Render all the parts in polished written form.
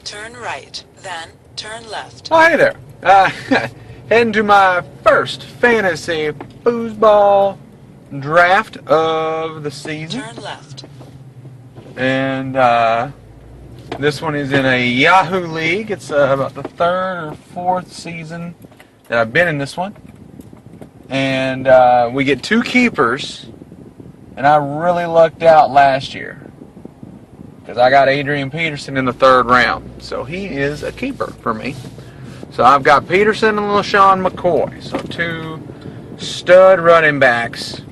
Turn right, then turn left. Oh, hey there. Heading to my first fantasy foosball draft of the season. Turn left. And this one is in a Yahoo League. It's about the third or fourth season that I've been in this one. And we get 2 keepers. And I really lucked out last year, because I got Adrian Peterson in the 3rd round. So he is a keeper for me. So I've got Peterson and LaShawn McCoy. So 2 stud running backs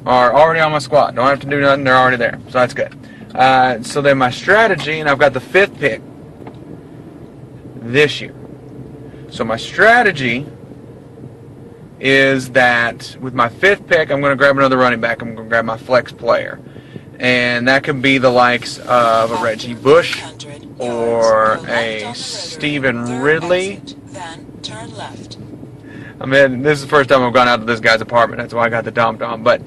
are already on my squad. Don't have to do nothing. They're already there. So that's good. So then my strategy, and I've got the 5th pick this year. So my strategy is that with my 5th pick, I'm going to grab another running back. I'm going to grab my flex player. And that could be the likes of a Reggie Bush or a Stephen Ridley. Then turn left. I mean, this is the first time I've gone out to this guy's apartment. That's why I got the dom-dom. But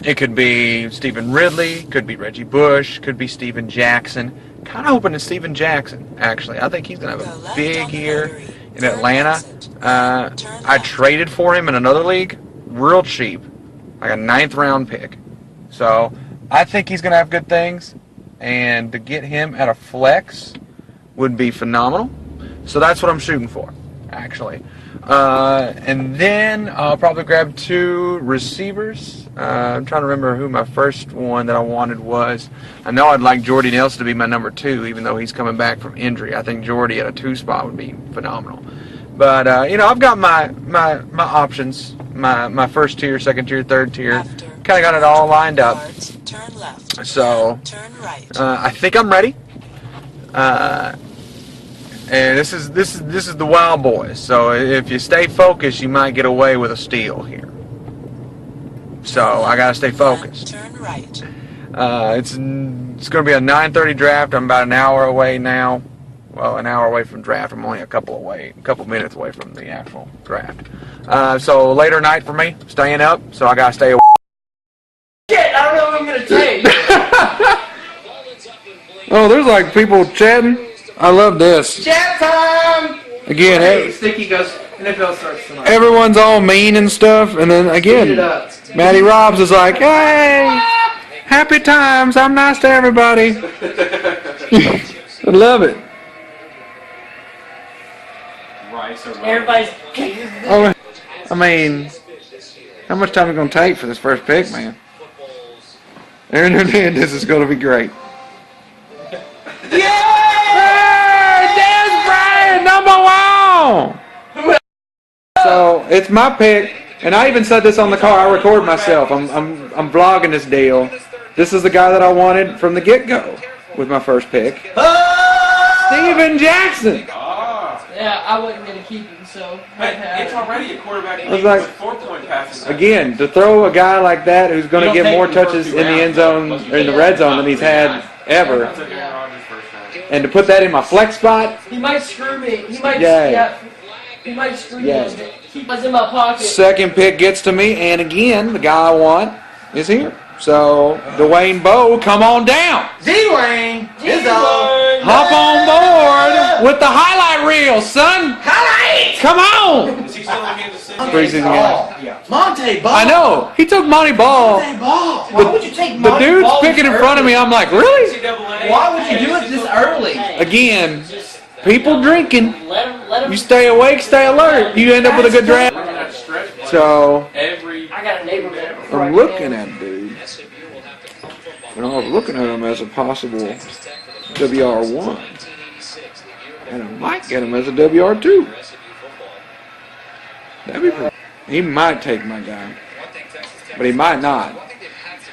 it could be Stephen Ridley, could be Reggie Bush, could be Steven Jackson. Kind of hoping it's Steven Jackson, actually. I think he's going to have a big year in Atlanta. I traded for him in another league, real cheap, like a 9th round pick. So I think he's going to have good things, and to get him at a flex would be phenomenal. So that's what I'm shooting for, actually. And then I'll probably grab 2 receivers. I'm trying to remember who my first one that I wanted was. I know I'd like Jordy Nelson to be my number 2, even though he's coming back from injury. I think Jordy at a 2 spot would be phenomenal. But, you know, I've got my options, my first tier, second tier, third tier. Kind of got it all lined up. Turn left. So, turn right. I think I'm ready. And this is the Wild Boys. So if you stay focused, you might get away with a steal here. So I gotta stay focused. Turn right. It's going to be a 9:30 draft. I'm about an hour away now. Well, an hour away from draft. I'm only a couple minutes away from the actual draft. So later night for me, staying up. So I gotta stay away. Shit, I don't know what I'm gonna take. Oh, there's like people chatting. I love this. Chat time! Again, Hey, Sticky goes, NFL starts tonight. everyone's all mean and stuff, and then again, Matty Robs is like, "Hey, happy times. I'm nice to everybody." I love it. Everybody's. Oh, I mean, how much time is it going to take for this first pick, man? Aaron Hernandez is going to be great. Yeah! Dez Bryant, number 1. So it's my pick, and I even said this on the car. I record myself. I'm vlogging this deal. This is the guy that I wanted from the get-go with my first pick. Steven Jackson. Yeah, I wasn't going to keep him, so. It's already a quarterback I was like, 4-point passing. Again, to throw a guy like that who's going to get more touches in the end zone or in the red zone than he's had ever, and to put that in my flex spot. He might screw me. He might. Yeah. He might screw me. He was in my pocket. Second pick gets to me, and again, the guy I want is here. So, Dwayne Bowe, come on down. D-Wayne. Hop on board with the highlight reel, son. Highlight. Come on. Is he still in Kansas City? Preseason game. Yeah. Monte Ball. I know. He took Monty Ball. Monte Ball. Why would you take The Monte dude's Ball picking in front of me. I'm like, really? Why would you do it this early? Again, people drinking. Let him. You stay awake, stay alert. You end up with a good draft. So, I got a neighbor there. I'm looking at dude. And I was looking at him as a possible WR1. And I might get him as a WR2. That'd be pretty. He might take my guy. But he might not.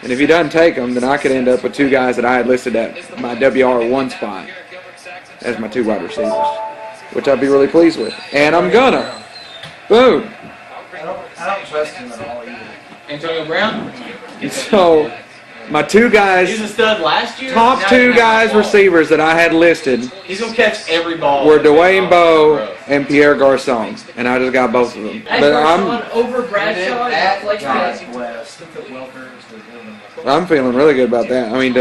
And if he doesn't take him, then I could end up with 2 guys that I had listed at my WR1 spot as my 2 wide receivers. Which I'd be really pleased with. And I'm gonna. Boom. I don't trust him at all either. Antonio Brown? So, my 2 guys, He's a stud last year. top Now 2 he's guys not receivers that I had listed He's gonna catch every ball. were Dwayne Bowe and Pierre Garçon, and I just got both of them. But over Bradshaw. Like I'm feeling really good about that. I mean,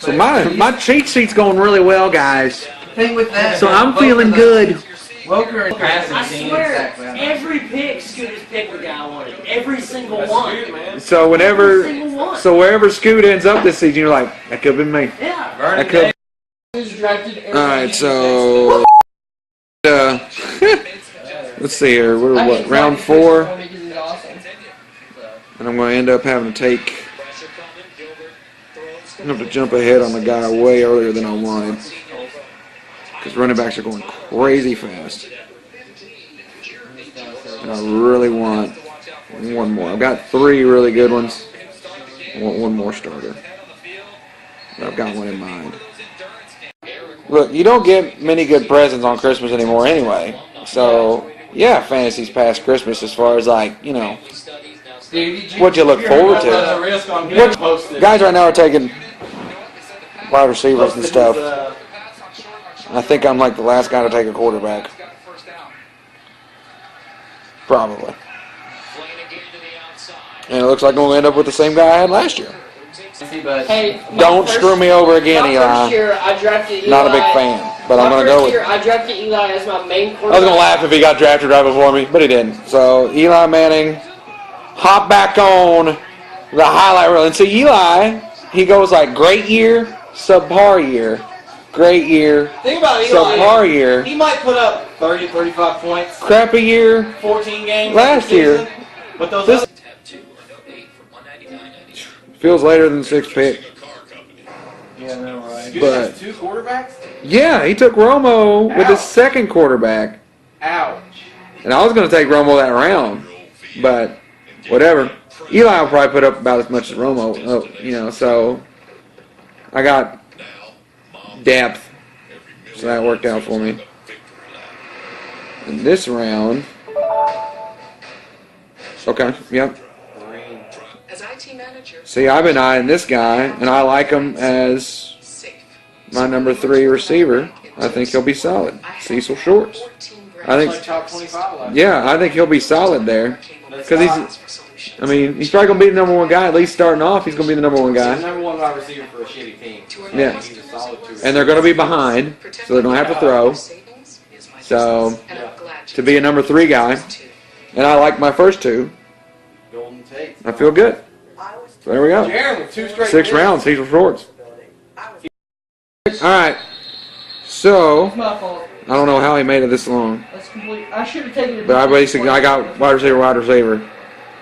So my cheat sheet's going really well, guys. Thing with that. So I'm feeling good. Welker and I swear, every pick, Scooter's picked the guy I wanted. Every single one. Good, man. So Every single one. wherever Scoot ends up this season, you're like, that could have been me. Yeah. That could. All right, so let's see here. What round 4? And I'm going to end up having to take. I'm going to have to jump ahead on the guy way earlier than I wanted. Because running backs are going crazy fast. And I really want one more. I've got 3 really good ones. I want one more starter. But I've got one in mind. Look, you don't get many good presents on Christmas anymore anyway. So, yeah, fantasy's past Christmas as far as, like, you know, what you look forward to. Guys right now are taking wide receivers and stuff. I think I'm like the last guy to take a quarterback. Probably. And it looks like I'm going to end up with the same guy I had last year. Hey, Don't screw me over again, my Eli. first year, I drafted Eli. Not a big fan, but I'm going to go with. I drafted Eli as my main quarterback. I was going to laugh if he got drafted right before me, but he didn't. So Eli Manning, hop back on the highlight reel. And see, Eli, he goes like great year, subpar year, great year, Think about Eli. subpar year, He might put up 30, 35 points, crappy year 14 games last year. But those This feels later than 6th pick. Yeah, I know, right? Dude But- has 2 quarterbacks? Yeah, he took Romo with his second quarterback. Ouch. And I was going to take Romo that round, but whatever. Eli will probably put up about as much as Romo, you know, so I got depth, so that worked out for me. In this round, okay, yep. As IT manager, See, I've been eyeing this guy, and I like him as safe. my number 3 receiver. I think he'll be solid. Cecil Shorts. I Like think, top 25 last yeah, I think he'll be solid there. Because I mean, he's probably going to be the number 1 guy. At least starting off, he's going to be the number 1 He's the guy. number 1 wide receiver for a shitty team. Yeah. He's a solid 2. And they're going to be behind, so they're going to have to throw. So, to be a number 3 guy, and I like my first 2, Golden Tate. I feel good. So there we go. Jaron with 2 straight 6 picks. rounds, Cecil Shorts. All right. So, It's my fault. I don't know how he made it this long. That's complete. I should have taken it. But I got wide receiver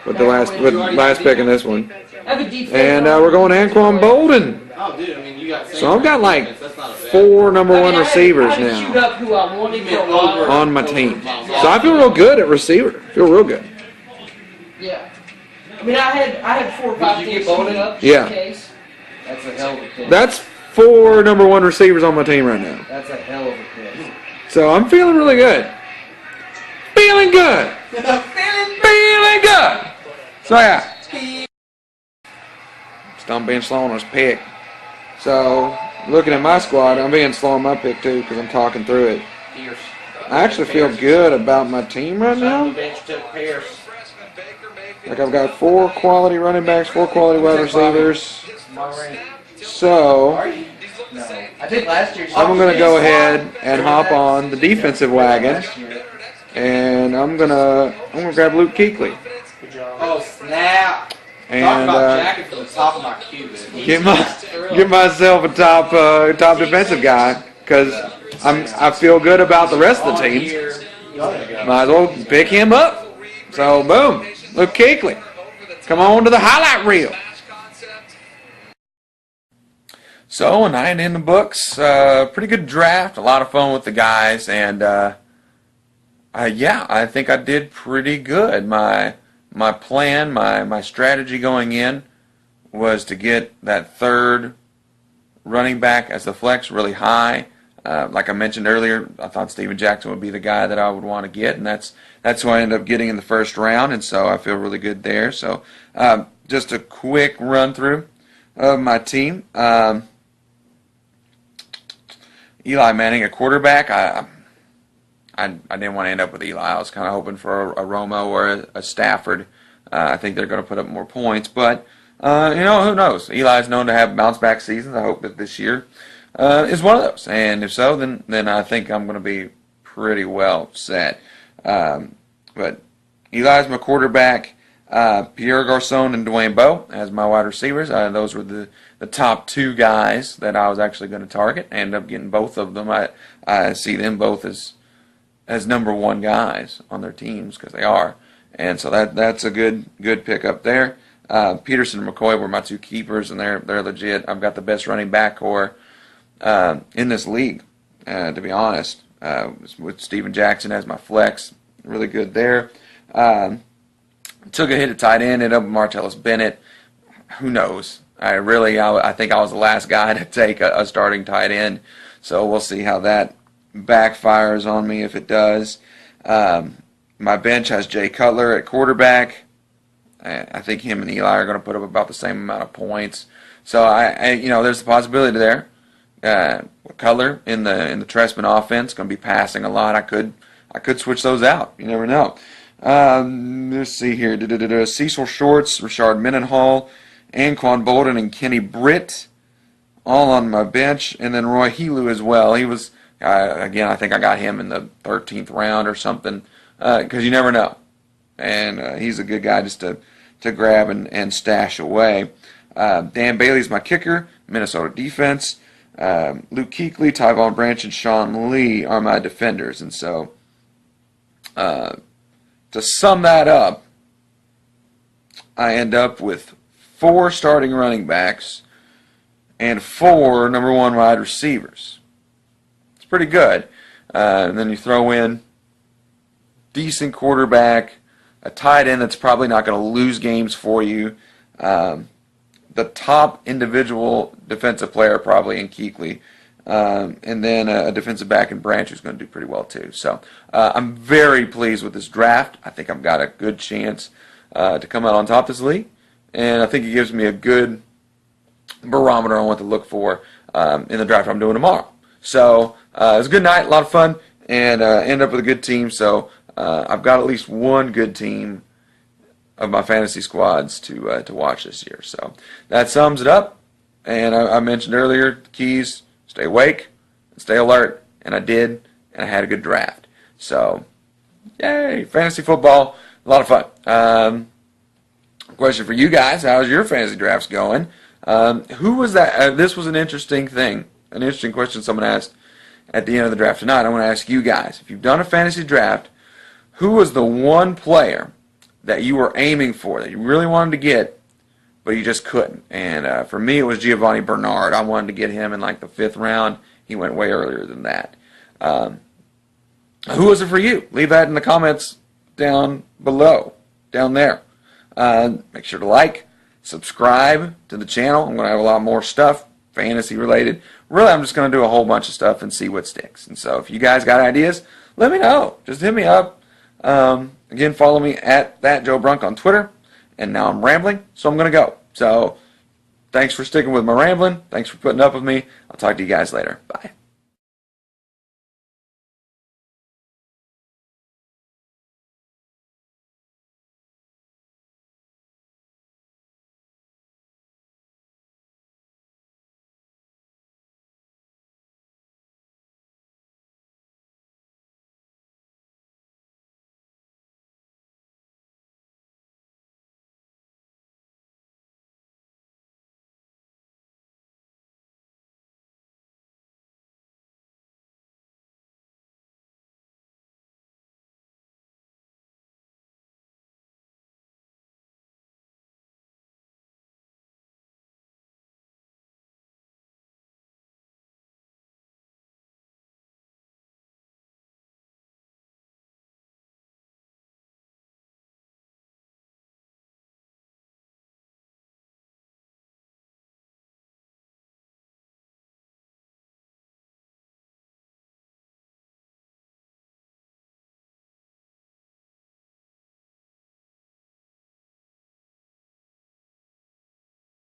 with the last pick in this one. I have a deep And we're going Anquan Bolden. Oh, dude, I mean, you got So I've got like That's not a bad. 4 number 1 receivers I had to shoot now up who I wanted You for a meant while. over. on my team. So I feel real good at receiver. Feel real good. Yeah. I mean, I had 4 or 5 Did you things get shoot Bowden? up. Yeah. In case. That's a hell of a pick. That's 4 number 1 receivers on my team right now. That's a hell of a pick. So I'm feeling really good. Feeling good. Feeling good. So yeah. Still being slow on his pick. So looking at my squad, I'm being slow on my pick too because I'm talking through it. Pierce. I actually feel good about my team right The now. bench took Pierce. Like I've got 4 quality running backs, 4 quality wide receivers. So No. I think last year. I'm going to go ahead and hop on the defensive wagon, Last year. and I'm gonna grab Luke Kuechly Oh, snap. Talk and about jacking from the top of my cube. get myself a top defensive guy because I feel good about the rest of the teams. Might as well pick him up. So boom, Luke Kuechly, come on to the highlight reel. So, a 9 in the books, pretty good draft, a lot of fun with the guys, and yeah, I think I did pretty good. My plan, my strategy going in was to get that 3rd running back as the flex really high. Like I mentioned earlier, I thought Steven Jackson would be the guy that I would want to get, and that's who I ended up getting in the 1st round, and so I feel really good there. So, just a quick run through of my team. Eli Manning, a quarterback. I didn't want to end up with Eli. I was kind of hoping for a Romo or a Stafford. I think they're going to put up more points, but Who knows? Eli's known to have bounce back seasons. I hope that this year is one of those. And if so, then I think I'm going to be pretty well set. But Eli's my quarterback. Pierre Garcon and Dwayne Bowe as my wide receivers. Those were the top two guys that I was actually going to target. I ended up getting both of them. I see them both as number one guys on their teams because they are. And so that's a good pickup there. Peterson and McCoy were my two keepers, and they're legit. I've got the best running back core in this league, to be honest. With Steven Jackson as my flex, really good there. Took a hit at tight end, ended up with Martellus Bennett. Who knows? I think I was the last guy to take a starting tight end, so we'll see how that backfires on me if it does. My bench has Jay Cutler at quarterback. I think him and Eli are going to put up about the same amount of points. So there's a possibility there. Cutler in the Trestman offense going to be passing a lot. I could switch those out. You never know. Let's see here. Cecil Shorts, Rashard Mendenhall, Anquan Bolden, and Kenny Britt, all on my bench, and then Roy Helu as well. He was again. I think I got him in the 13th round or something because you never know, and he's a good guy just to grab and stash away. Dan Bailey's my kicker. Minnesota defense. Luke Kuechly, Tyvon Branch, and Sean Lee are my defenders, and so. To sum that up, I end up with 4 starting running backs and 4 number 1 wide receivers. It's pretty good. And then you throw in decent quarterback, a tight end that's probably not going to lose games for you, the top individual defensive player probably in Kuechly, and then a defensive back in Branch who's going to do pretty well too. So I'm very pleased with this draft. I think I've got a good chance to come out on top of this league, and I think it gives me a good barometer on what to look for in the draft I'm doing tomorrow. So it was a good night, a lot of fun, and end up with a good team. So I've got at least one good team of my fantasy squads to watch this year. So that sums it up. And I mentioned earlier the keys. Stay awake, stay alert, and I did, and I had a good draft. So, yay, fantasy football, a lot of fun. Question for you guys, how's your fantasy drafts going? Who was that? This was an interesting thing, an interesting question someone asked at the end of the draft tonight. I want to ask you guys, if you've done a fantasy draft, who was the one player that you were aiming for, that you really wanted to get, but you just couldn't? And for me, it was Giovanni Bernard. I wanted to get him in like the 5th round. He went way earlier than that. Who was it for you? Leave that in the comments down below, down there. Make sure to like, subscribe to the channel. I'm going to have a lot more stuff, fantasy related. Really, I'm just going to do a whole bunch of stuff and see what sticks. And so if you guys got ideas, let me know. Just hit me up. Again, follow me at @JoeBrunk on Twitter. And now I'm rambling, so I'm going to go. So thanks for sticking with my rambling. Thanks for putting up with me. I'll talk to you guys later. Bye.